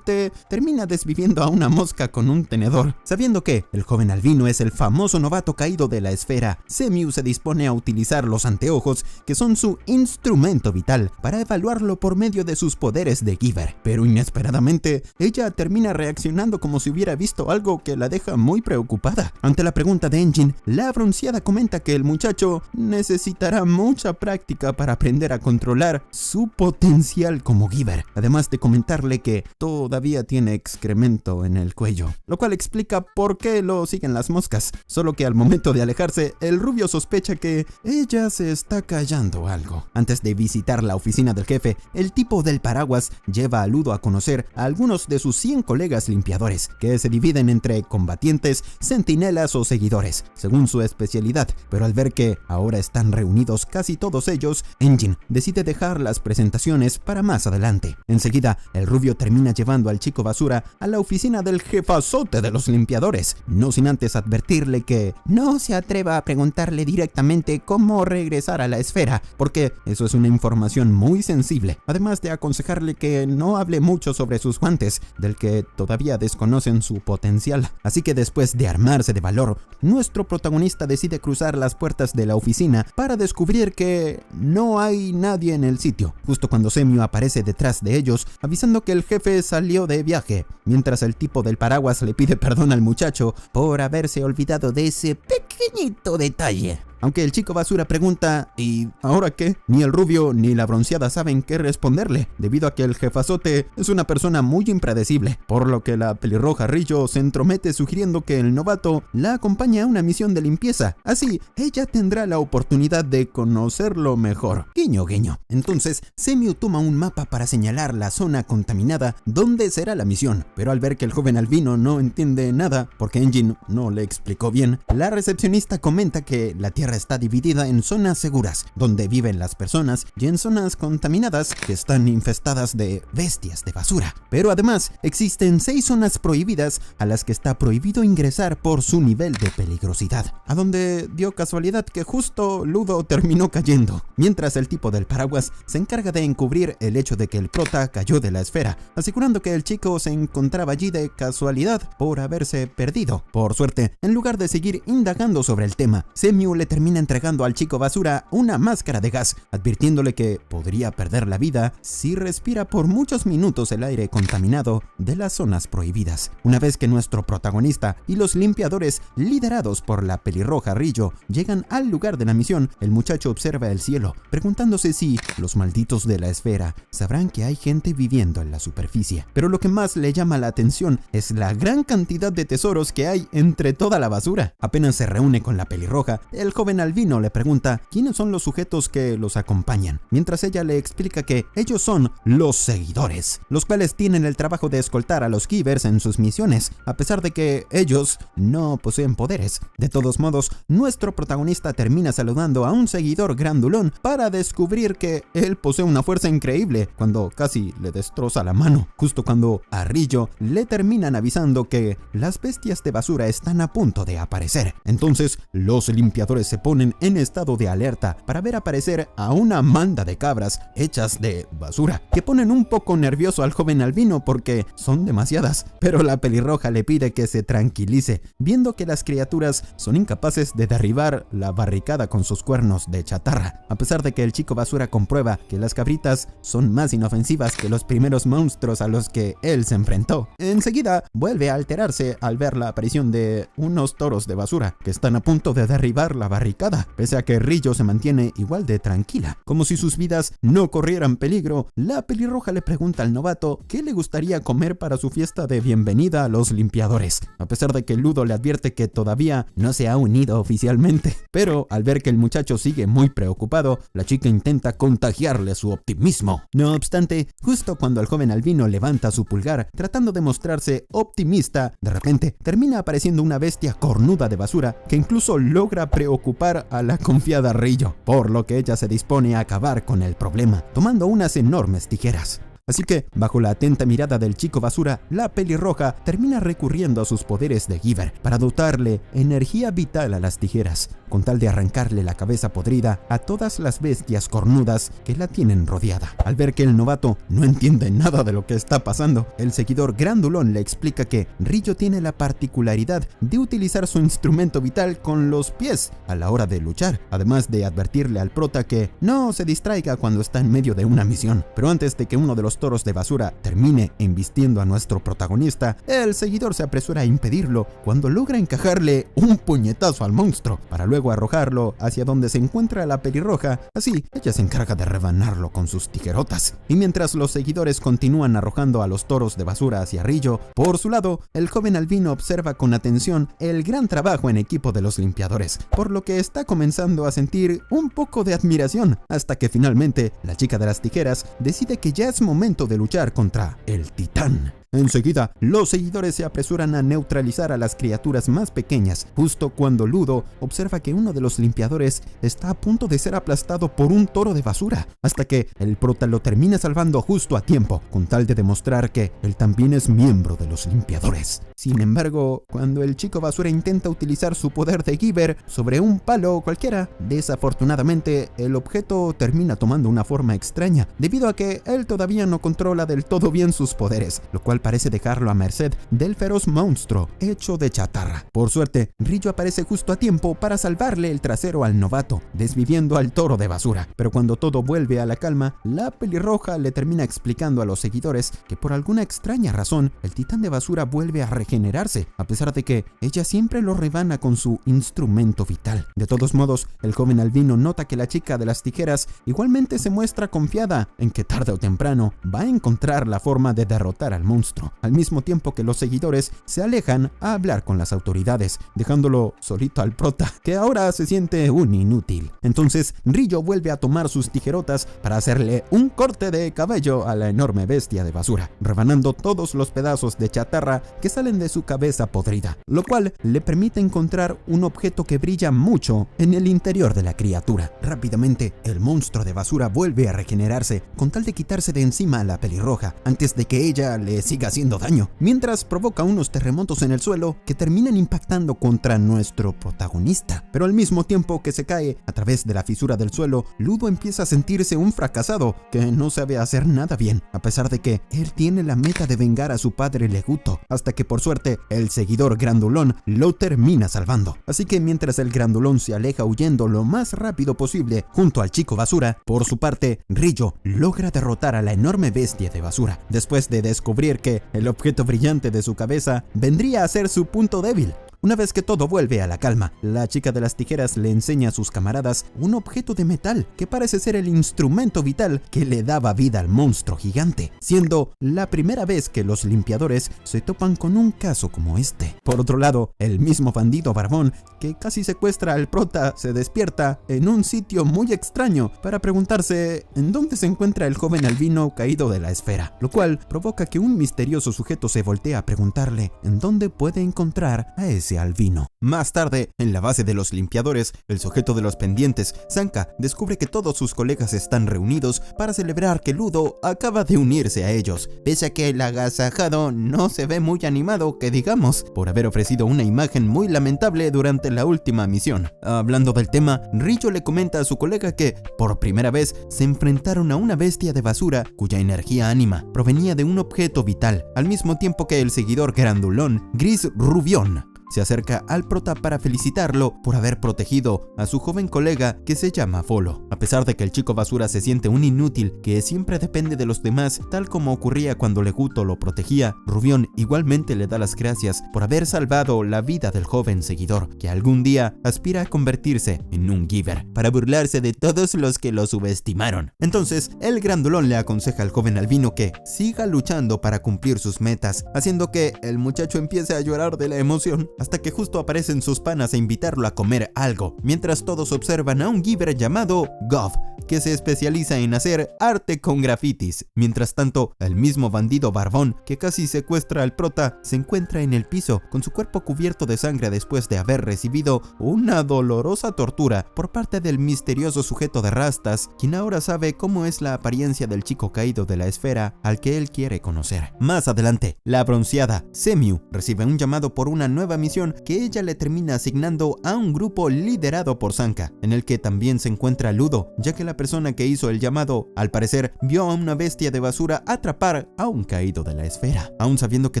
termina desviviendo a una mosca con un tenedor. Sabiendo que el joven albino es el famoso novato caído de la esfera, Semiu se dispone a utilizar los anteojos, que son su instrumento vital, para evaluarlo por medio de sus poderes de giver. Pero inesperadamente, ella termina reaccionando como si hubiera visto algo que la deja muy preocupada. Ante la pregunta de Engine, la bronceada comenta que el muchacho necesitará mucha práctica para aprender a controlar su potencial como giver, además de comentarle que todavía tiene excremento en el cuello, lo cual explica por qué lo siguen las moscas, solo que al momento de alejarse, el rubio sospecha que ella se está callando algo. Antes de visitar la oficina del jefe, el tipo del paraguas lleva a Ludo a conocer a algunos de sus 100 colegas limpiadores, que se dividen entre combatientes, centinelas o seguidores, según su especialidad, pero al ver que ahora están reunidos casi todos ellos, Engine decide dejar las presentaciones para más adelante. Enseguida, el rubio termina llevando al chico basura a la oficina del jefazote de los limpiadores, no sin antes advertirle que no se atreva a preguntarle directamente cómo regresar a la esfera, porque eso es una información muy sensible, además de aconsejarle que no hable mucho sobre sus guantes, del que todavía desconocen su potencial. Así que después de armarse de valor, nuestro protagonista decide cruzar las puertas de la oficina para descubrir que no hay nadie en el sitio, justo cuando Semiu aparece detrás de ellos, avisando que el jefe salió de viaje, mientras el tipo del paraguas le pide perdón al muchacho por haberse olvidado de ese pequeñito detalle. Aunque el chico basura pregunta ¿y ahora qué?, ni el rubio ni la bronceada saben qué responderle, debido a que el jefazote es una persona muy impredecible, por lo que la pelirroja Rillo se entromete sugiriendo que el novato la acompañe a una misión de limpieza, así ella tendrá la oportunidad de conocerlo mejor. Guiño guiño. Entonces Semiu toma un mapa para señalar la zona contaminada donde será la misión, pero al ver que el joven albino no entiende nada, porque Engine no le explicó bien, la recepcionista comenta que la tierra Tierra está dividida en zonas seguras, donde viven las personas, y en zonas contaminadas, que están infestadas de bestias de basura. Pero además, existen 6 zonas prohibidas a las que está prohibido ingresar por su nivel de peligrosidad, a donde dio casualidad que justo Ludo terminó cayendo, mientras el tipo del paraguas se encarga de encubrir el hecho de que el prota cayó de la esfera, asegurando que el chico se encontraba allí de casualidad por haberse perdido. Por suerte, en lugar de seguir indagando sobre el tema, Semiu le termina entregando al chico basura una máscara de gas, advirtiéndole que podría perder la vida si respira por muchos minutos el aire contaminado de las zonas prohibidas. Una vez que nuestro protagonista y los limpiadores, liderados por la pelirroja Rillo, llegan al lugar de la misión, el muchacho observa el cielo, preguntándose si los malditos de la esfera sabrán que hay gente viviendo en la superficie. Pero lo que más le llama la atención es la gran cantidad de tesoros que hay entre toda la basura. Apenas se reúne con la pelirroja, el joven albino le pregunta quiénes son los sujetos que los acompañan, mientras ella le explica que ellos son los seguidores, los cuales tienen el trabajo de escoltar a los Givers en sus misiones, a pesar de que ellos no poseen poderes. De todos modos, nuestro protagonista termina saludando a un seguidor grandulón para descubrir que él posee una fuerza increíble, cuando casi le destroza la mano, justo cuando a Rillo le terminan avisando que las bestias de basura están a punto de aparecer. Entonces, los limpiadores se ponen en estado de alerta para ver aparecer a una manda de cabras hechas de basura, que ponen un poco nervioso al joven albino porque son demasiadas, pero la pelirroja le pide que se tranquilice, viendo que las criaturas son incapaces de derribar la barricada con sus cuernos de chatarra, a pesar de que el chico basura comprueba que las cabritas son más inofensivas que los primeros monstruos a los que él se enfrentó. Enseguida vuelve a alterarse al ver la aparición de unos toros de basura que están a punto de derribar la barricada, pese a que Rillo se mantiene igual de tranquila, como si sus vidas no corrieran peligro. La pelirroja le pregunta al novato qué le gustaría comer para su fiesta de bienvenida a los limpiadores, a pesar de que Ludo le advierte que todavía no se ha unido oficialmente. Pero al ver que el muchacho sigue muy preocupado, la chica intenta contagiarle su optimismo. No obstante, justo cuando el joven albino levanta su pulgar tratando de mostrarse optimista, de repente termina apareciendo una bestia cornuda de basura que incluso logra preocupar a la confiada Rillo, por lo que ella se dispone a acabar con el problema, tomando unas enormes tijeras. Así que, bajo la atenta mirada del chico basura, la pelirroja termina recurriendo a sus poderes de Giver para dotarle energía vital a las tijeras, con tal de arrancarle la cabeza podrida a todas las bestias cornudas que la tienen rodeada. Al ver que el novato no entiende nada de lo que está pasando, el seguidor grandulón le explica que Rillo tiene la particularidad de utilizar su instrumento vital con los pies a la hora de luchar, además de advertirle al prota que no se distraiga cuando está en medio de una misión. Pero antes de que uno de los toros de basura termine embistiendo a nuestro protagonista, el seguidor se apresura a impedirlo cuando logra encajarle un puñetazo al monstruo para luego arrojarlo hacia donde se encuentra la pelirroja. Así, ella se encarga de rebanarlo con sus tijerotas. Y mientras los seguidores continúan arrojando a los toros de basura hacia Rillo, por su lado, el joven albino observa con atención el gran trabajo en equipo de los limpiadores, por lo que está comenzando a sentir un poco de admiración, hasta que finalmente la chica de las tijeras decide que ya es momento de luchar contra el titán. Enseguida, los seguidores se apresuran a neutralizar a las criaturas más pequeñas, justo cuando Ludo observa que uno de los limpiadores está a punto de ser aplastado por un toro de basura, hasta que el prota lo termina salvando justo a tiempo, con tal de demostrar que él también es miembro de los limpiadores. Sin embargo, cuando el chico basura intenta utilizar su poder de Giver sobre un palo cualquiera, desafortunadamente el objeto termina tomando una forma extraña, debido a que él todavía no controla del todo bien sus poderes, lo cual parece dejarlo a merced del feroz monstruo hecho de chatarra. Por suerte, Rillo aparece justo a tiempo para salvarle el trasero al novato, desviviendo al toro de basura. Pero cuando todo vuelve a la calma, la pelirroja le termina explicando a los seguidores que por alguna extraña razón, el titán de basura vuelve a regenerarse, a pesar de que ella siempre lo rebana con su instrumento vital. De todos modos, el joven albino nota que la chica de las tijeras igualmente se muestra confiada en que tarde o temprano va a encontrar la forma de derrotar al monstruo. monstruo, al mismo tiempo que los seguidores se alejan a hablar con las autoridades, dejándolo solito al prota, que ahora se siente un inútil. Entonces Rillo vuelve a tomar sus tijerotas para hacerle un corte de cabello a la enorme bestia de basura, rebanando todos los pedazos de chatarra que salen de su cabeza podrida, lo cual le permite encontrar un objeto que brilla mucho en el interior de la criatura. Rápidamente, el monstruo de basura vuelve a regenerarse con tal de quitarse de encima a la pelirroja antes de que ella le siga haciendo daño, mientras provoca unos terremotos en el suelo que terminan impactando contra nuestro protagonista. Pero al mismo tiempo que se cae a través de la fisura del suelo, Ludo empieza a sentirse un fracasado que no sabe hacer nada bien, a pesar de que él tiene la meta de vengar a su padre Leguto, hasta que por suerte el seguidor grandulón lo termina salvando. Así que mientras el grandulón se aleja huyendo lo más rápido posible junto al chico basura, por su parte Rillo logra derrotar a la enorme bestia de basura, después de descubrir que el objeto brillante de su cabeza vendría a ser su punto débil. Una vez que todo vuelve a la calma, la chica de las tijeras le enseña a sus camaradas un objeto de metal que parece ser el instrumento vital que le daba vida al monstruo gigante, siendo la primera vez que los limpiadores se topan con un caso como este. Por otro lado, el mismo bandido barbón que casi secuestra al prota se despierta en un sitio muy extraño para preguntarse en dónde se encuentra el joven albino caído de la esfera, lo cual provoca que un misterioso sujeto se voltee a preguntarle en dónde puede encontrar a ese albino. Más tarde, en la base de los limpiadores, el sujeto de los pendientes, Zanka, descubre que todos sus colegas están reunidos para celebrar que Ludo acaba de unirse a ellos, pese a que el agasajado no se ve muy animado, que digamos, por haber ofrecido una imagen muy lamentable durante la última misión. Hablando del tema, Rillo le comenta a su colega que, por primera vez, se enfrentaron a una bestia de basura cuya energía ánima provenía de un objeto vital, al mismo tiempo que el seguidor grandulón, Gris Rubión, se acerca al prota para felicitarlo por haber protegido a su joven colega que se llama Folo. A pesar de que el chico basura se siente un inútil que siempre depende de los demás, tal como ocurría cuando Leguto lo protegía, Rubión igualmente le da las gracias por haber salvado la vida del joven seguidor, que algún día aspira a convertirse en un giver, para burlarse de todos los que lo subestimaron. Entonces, el grandulón le aconseja al joven albino que siga luchando para cumplir sus metas, haciendo que el muchacho empiece a llorar de la emoción, hasta que justo aparecen sus panas a invitarlo a comer algo, mientras todos observan a un giver llamado Gov, que se especializa en hacer arte con grafitis. Mientras tanto, el mismo bandido barbón que casi secuestra al prota se encuentra en el piso con su cuerpo cubierto de sangre después de haber recibido una dolorosa tortura por parte del misterioso sujeto de rastas, quien ahora sabe cómo es la apariencia del chico caído de la esfera al que él quiere conocer. Más adelante, la bronceada Semiu recibe un llamado por una nueva misión que ella le termina asignando a un grupo liderado por Zanka, en el que también se encuentra Ludo, ya que la persona que hizo el llamado, al parecer, vio a una bestia de basura atrapar a un caído de la esfera. Aún sabiendo que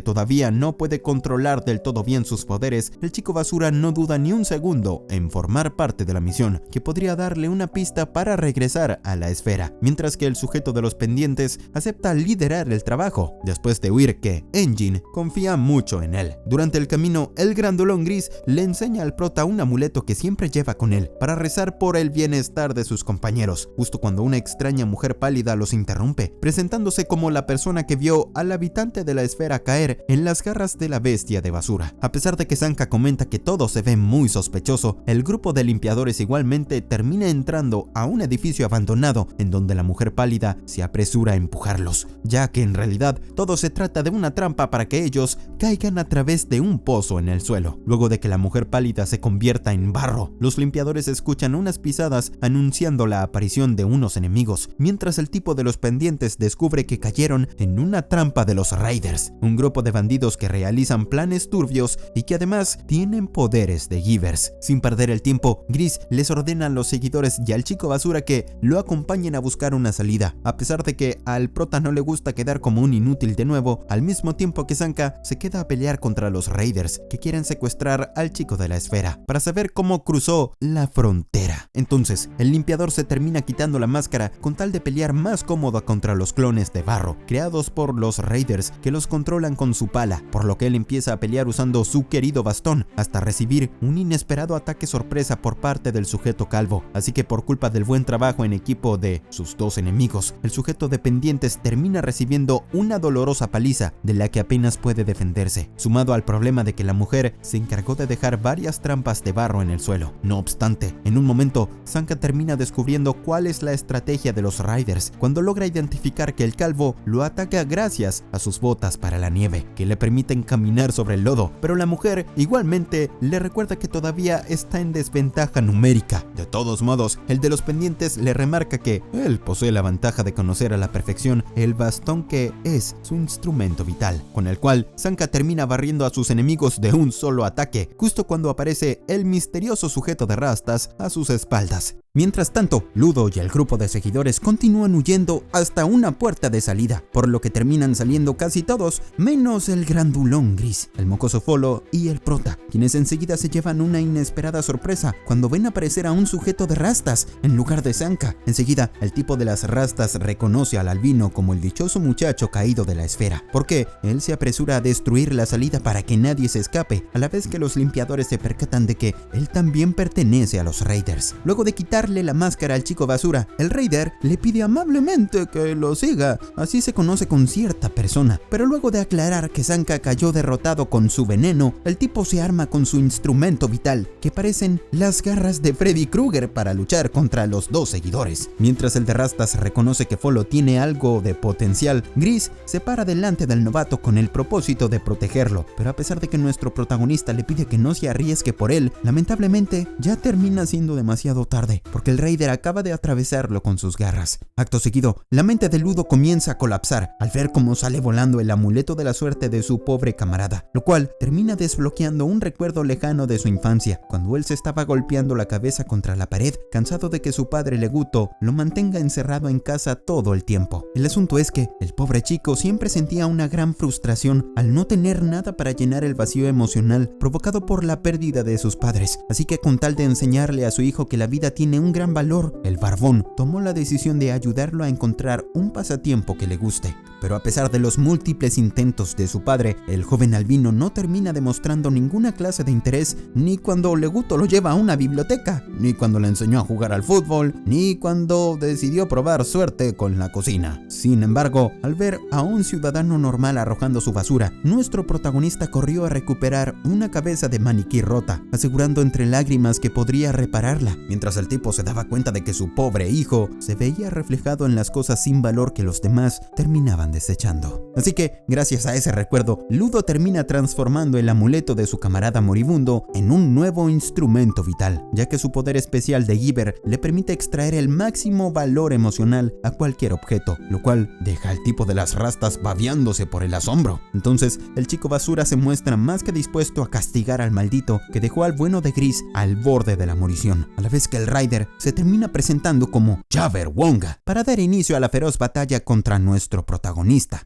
todavía no puede controlar del todo bien sus poderes, el chico basura no duda ni un segundo en formar parte de la misión, que podría darle una pista para regresar a la esfera, mientras que el sujeto de los pendientes acepta liderar el trabajo, después de oír que Engine confía mucho en él. Durante el camino, el grandulón gris le enseña al prota un amuleto que siempre lleva con él para rezar por el bienestar de sus compañeros, justo cuando una extraña mujer pálida los interrumpe, presentándose como la persona que vio al habitante de la esfera caer en las garras de la bestia de basura. A pesar de que Zanka comenta que todo se ve muy sospechoso, el grupo de limpiadores igualmente termina entrando a un edificio abandonado en donde la mujer pálida se apresura a empujarlos, ya que en realidad todo se trata de una trampa para que ellos caigan a través de un pozo en el suelo. Luego de que la mujer pálida se convierta en barro, los limpiadores escuchan unas pisadas anunciando la aparición de unos enemigos, mientras el tipo de los pendientes descubre que cayeron en una trampa de los Raiders, un grupo de bandidos que realizan planes turbios y que además tienen poderes de givers. Sin perder el tiempo, Gris les ordena a los seguidores y al chico basura que lo acompañen a buscar una salida, a pesar de que al prota no le gusta quedar como un inútil de nuevo, al mismo tiempo que Zanka se queda a pelear contra los Raiders, que quieren quieren secuestrar al chico de la esfera para saber cómo cruzó la frontera. Entonces, el limpiador se termina quitando la máscara con tal de pelear más cómodo contra los clones de barro creados por los Raiders que los controlan con su pala, por lo que él empieza a pelear usando su querido bastón hasta recibir un inesperado ataque sorpresa por parte del sujeto calvo. Así que por culpa del buen trabajo en equipo de sus dos enemigos, el sujeto de pendientes termina recibiendo una dolorosa paliza de la que apenas puede defenderse, sumado al problema de que la mujer se encargó de dejar varias trampas de barro en el suelo. No obstante, en un momento, Sanka termina descubriendo cuál es la estrategia de los Raiders cuando logra identificar que el calvo lo ataca gracias a sus botas para la nieve, que le permiten caminar sobre el lodo, pero la mujer igualmente le recuerda que todavía está en desventaja numérica. De todos modos, el de los pendientes le remarca que él posee la ventaja de conocer a la perfección el bastón que es su instrumento vital, con el cual Sanka termina barriendo a sus enemigos de un solo ataque, justo cuando aparece el misterioso sujeto de rastas a sus espaldas. Mientras tanto, Ludo y el grupo de seguidores continúan huyendo hasta una puerta de salida, por lo que terminan saliendo casi todos, menos el grandulón gris, el mocoso Folo y el prota, quienes enseguida se llevan una inesperada sorpresa cuando ven aparecer a un sujeto de rastas en lugar de Sanka. Enseguida, el tipo de las rastas reconoce al albino como el dichoso muchacho caído de la esfera, porque él se apresura a destruir la salida para que nadie se escape, a la vez que los limpiadores se percatan de que él también pertenece a los Raiders. Luego de quitarle la máscara al chico basura, el Raider le pide amablemente que lo siga, así se conoce con cierta persona, pero luego de aclarar que Sanka cayó derrotado con su veneno, el tipo se arma con su instrumento vital, que parecen las garras de Freddy Krueger para luchar contra los dos seguidores. Mientras el de rastas reconoce que Folo tiene algo de potencial, Gris se para delante del novato con el propósito de protegerlo, pero a pesar de que nuestro protagonista le pide que no se arriesgue por él, lamentablemente ya termina siendo demasiado tarde, porque el Raider acaba de atravesarlo con sus garras. Acto seguido, la mente de Ludo comienza a colapsar al ver cómo sale volando el amuleto de la suerte de su pobre camarada, lo cual termina desbloqueando un recuerdo lejano de su infancia, cuando él se estaba golpeando la cabeza contra la pared, cansado de que su padre Leguto lo mantenga encerrado en casa todo el tiempo. El asunto es que el pobre chico siempre sentía una gran frustración al no tener nada para llenar el vacío emocional provocado por la pérdida de sus padres, así que con tal de enseñarle a su hijo que la vida tiene un gran valor, el barbón tomó la decisión de ayudarlo a encontrar un pasatiempo que le guste. Pero a pesar de los múltiples intentos de su padre, el joven albino no termina demostrando ninguna clase de interés, ni cuando Leguto lo lleva a una biblioteca, ni cuando le enseñó a jugar al fútbol, ni cuando decidió probar suerte con la cocina. Sin embargo, al ver a un ciudadano normal arrojando su basura, nuestro protagonista corrió a recuperar una cabeza de maniquí rota, asegurando entre lágrimas que podría repararla, mientras el tipo se daba cuenta de que su pobre hijo se veía reflejado en las cosas sin valor que los demás terminaban desechando. Así que, gracias a ese recuerdo, Ludo termina transformando el amuleto de su camarada moribundo en un nuevo instrumento vital, ya que su poder especial de Giver le permite extraer el máximo valor emocional a cualquier objeto, lo cual deja al tipo de las rastas babeándose por el asombro. Entonces, el chico basura se muestra más que dispuesto a castigar al maldito que dejó al bueno de Gris al borde de la morición, a la vez que el Raider se termina presentando como Jabberwonga para dar inicio a la feroz batalla contra nuestro protagonista.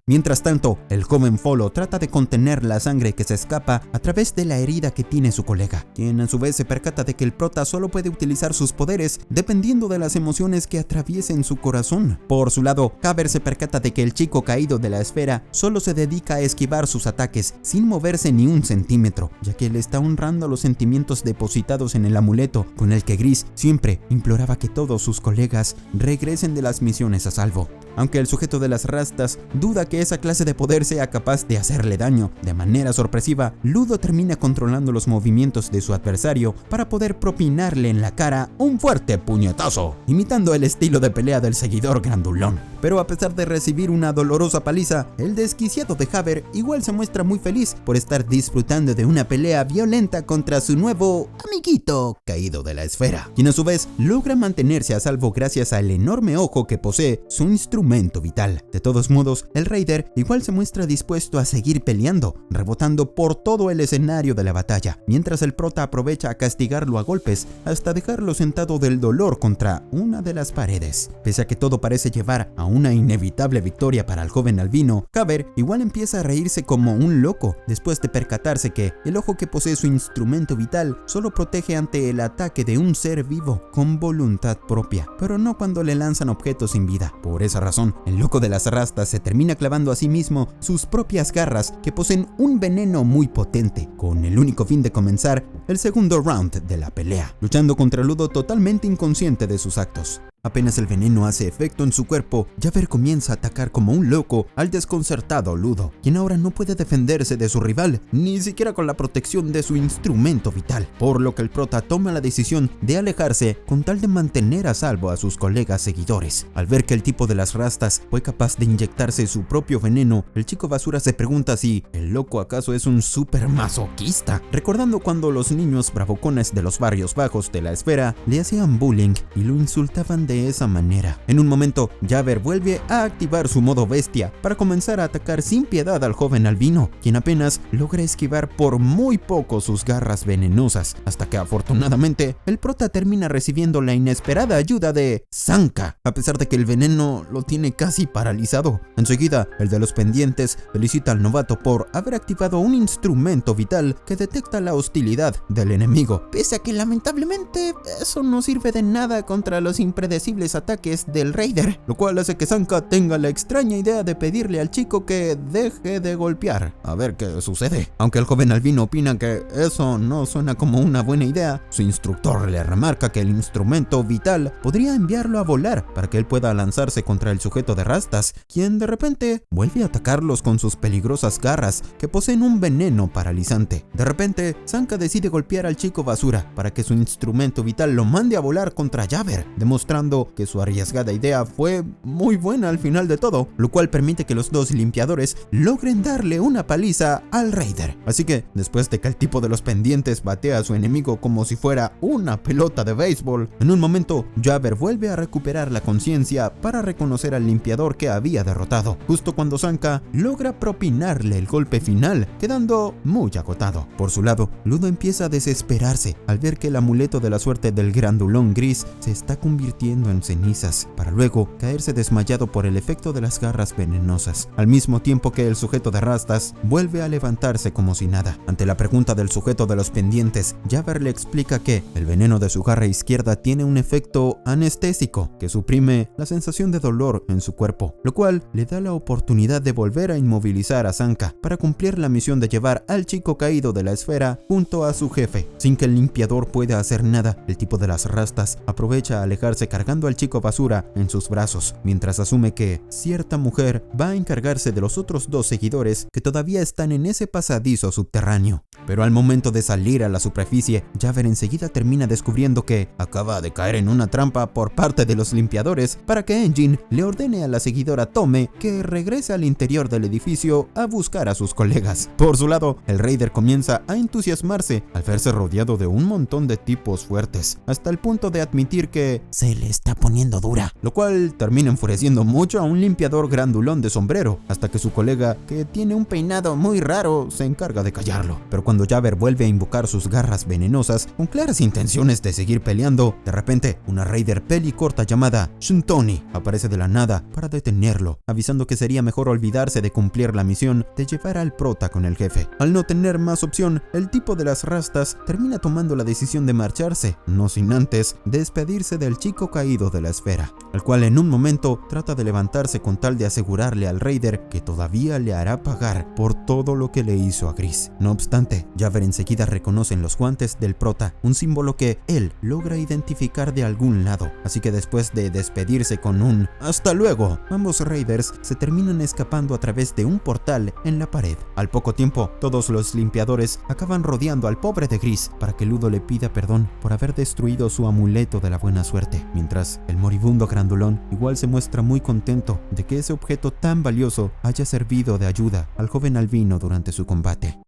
Mientras tanto, el joven Folo trata de contener la sangre que se escapa a través de la herida que tiene su colega, quien a su vez se percata de que el prota solo puede utilizar sus poderes dependiendo de las emociones que atraviesen su corazón. Por su lado, Haber se percata de que el chico caído de la esfera solo se dedica a esquivar sus ataques sin moverse ni un centímetro, ya que él está honrando los sentimientos depositados en el amuleto con el que Gris siempre imploraba que todos sus colegas regresen de las misiones a salvo. Aunque el sujeto de las rastas duda que esa clase de poder sea capaz de hacerle daño, de manera sorpresiva, Ludo termina controlando los movimientos de su adversario para poder propinarle en la cara un fuerte puñetazo, imitando el estilo de pelea del seguidor grandulón. Pero a pesar de recibir una dolorosa paliza, el desquiciado de Haber igual se muestra muy feliz por estar disfrutando de una pelea violenta contra su nuevo amiguito caído de la esfera, quien a su vez logra mantenerse a salvo gracias al enorme ojo que posee su instrumento vital. De todos modos, el Raider igual se muestra dispuesto a seguir peleando, rebotando por todo el escenario de la batalla, mientras el prota aprovecha a castigarlo a golpes hasta dejarlo sentado del dolor contra una de las paredes. Pese a que todo parece llevar a una inevitable victoria para el joven albino, Javer igual empieza a reírse como un loco después de percatarse que el ojo que posee su instrumento vital solo protege ante el ataque de un ser vivo con voluntad propia, pero no cuando le lanzan objetos sin vida. Por esa razón, el loco de las rastas se termina clavando a sí mismo sus propias garras que poseen un veneno muy potente, con el único fin de comenzar el segundo round de la pelea, luchando contra Ludo totalmente inconsciente de sus actos. Apenas el veneno hace efecto en su cuerpo, Javer comienza a atacar como un loco al desconcertado Ludo, quien ahora no puede defenderse de su rival, ni siquiera con la protección de su instrumento vital, por lo que el prota toma la decisión de alejarse con tal de mantener a salvo a sus colegas seguidores. Al ver que el tipo de las rastas fue capaz de inyectarse su propio veneno, el chico basura se pregunta si el loco acaso es un super masoquista, recordando cuando los niños bravucones de los barrios bajos de la esfera le hacían bullying y lo insultaban de esa manera. En un momento, Javer vuelve a activar su modo bestia para comenzar a atacar sin piedad al joven albino, quien apenas logra esquivar por muy poco sus garras venenosas, hasta que afortunadamente el prota termina recibiendo la inesperada ayuda de Sanka, a pesar de que el veneno lo tiene casi paralizado. Enseguida, el de los pendientes felicita al novato por haber activado un instrumento vital que detecta la hostilidad del enemigo, pese a que lamentablemente eso no sirve de nada contra los impredecibles ataques del Raider, lo cual hace que Sanka tenga la extraña idea de pedirle al chico que deje de golpear, a ver qué sucede. Aunque el joven albino opina que eso no suena como una buena idea, su instructor le remarca que el instrumento vital podría enviarlo a volar para que él pueda lanzarse contra el sujeto de rastas, quien de repente vuelve a atacarlos con sus peligrosas garras que poseen un veneno paralizante. De repente, Sanka decide golpear al chico basura para que su instrumento vital lo mande a volar contra Javer, demostrando que su arriesgada idea fue muy buena al final de todo, lo cual permite que los dos limpiadores logren darle una paliza al Raider. Así que, después de que el tipo de los pendientes batea a su enemigo como si fuera una pelota de béisbol, en un momento, Javer vuelve a recuperar la conciencia para reconocer al limpiador que había derrotado, justo cuando Sanka logra propinarle el golpe final, quedando muy agotado. Por su lado, Ludo empieza a desesperarse al ver que el amuleto de la suerte del grandulón gris se está convirtiendo en cenizas, para luego caerse desmayado por el efecto de las garras venenosas, al mismo tiempo que el sujeto de rastas vuelve a levantarse como si nada. Ante la pregunta del sujeto de los pendientes, Javer le explica que el veneno de su garra izquierda tiene un efecto anestésico que suprime la sensación de dolor en su cuerpo, lo cual le da la oportunidad de volver a inmovilizar a Sanka para cumplir la misión de llevar al chico caído de la esfera junto a su jefe. Sin que el limpiador pueda hacer nada, el tipo de las rastas aprovecha a alejarse cargando al chico basura en sus brazos, mientras asume que cierta mujer va a encargarse de los otros dos seguidores que todavía están en ese pasadizo subterráneo. Pero al momento de salir a la superficie, Javer enseguida termina descubriendo que acaba de caer en una trampa por parte de los limpiadores para que Engine le ordene a la seguidora Tome que regrese al interior del edificio a buscar a sus colegas. Por su lado, el Raider comienza a entusiasmarse al verse rodeado de un montón de tipos fuertes, hasta el punto de admitir que se le está poniendo dura, lo cual termina enfureciendo mucho a un limpiador grandulón de sombrero, hasta que su colega, que tiene un peinado muy raro, se encarga de callarlo. Pero cuando Javer vuelve a invocar sus garras venenosas con claras intenciones de seguir peleando, de repente una Raider pelicorta llamada Shuntoni aparece de la nada para detenerlo, avisando que sería mejor olvidarse de cumplir la misión de llevar al prota con el jefe. Al no tener más opción, el tipo de las rastas termina tomando la decisión de marcharse, no sin antes despedirse del chico caído de la esfera, al cual en un momento trata de levantarse con tal de asegurarle al Raider que todavía le hará pagar por todo lo que le hizo a Gris. No obstante, Javer enseguida reconoce en los guantes del prota un símbolo que él logra identificar de algún lado, así que después de despedirse con un ¡hasta luego!, ambos Raiders se terminan escapando a través de un portal en la pared. Al poco tiempo, todos los limpiadores acaban rodeando al pobre de Gris para que Ludo le pida perdón por haber destruido su amuleto de la buena suerte, mientras el moribundo grandulón igual se muestra muy contento de que ese objeto tan valioso haya servido de ayuda al joven albino durante su combate.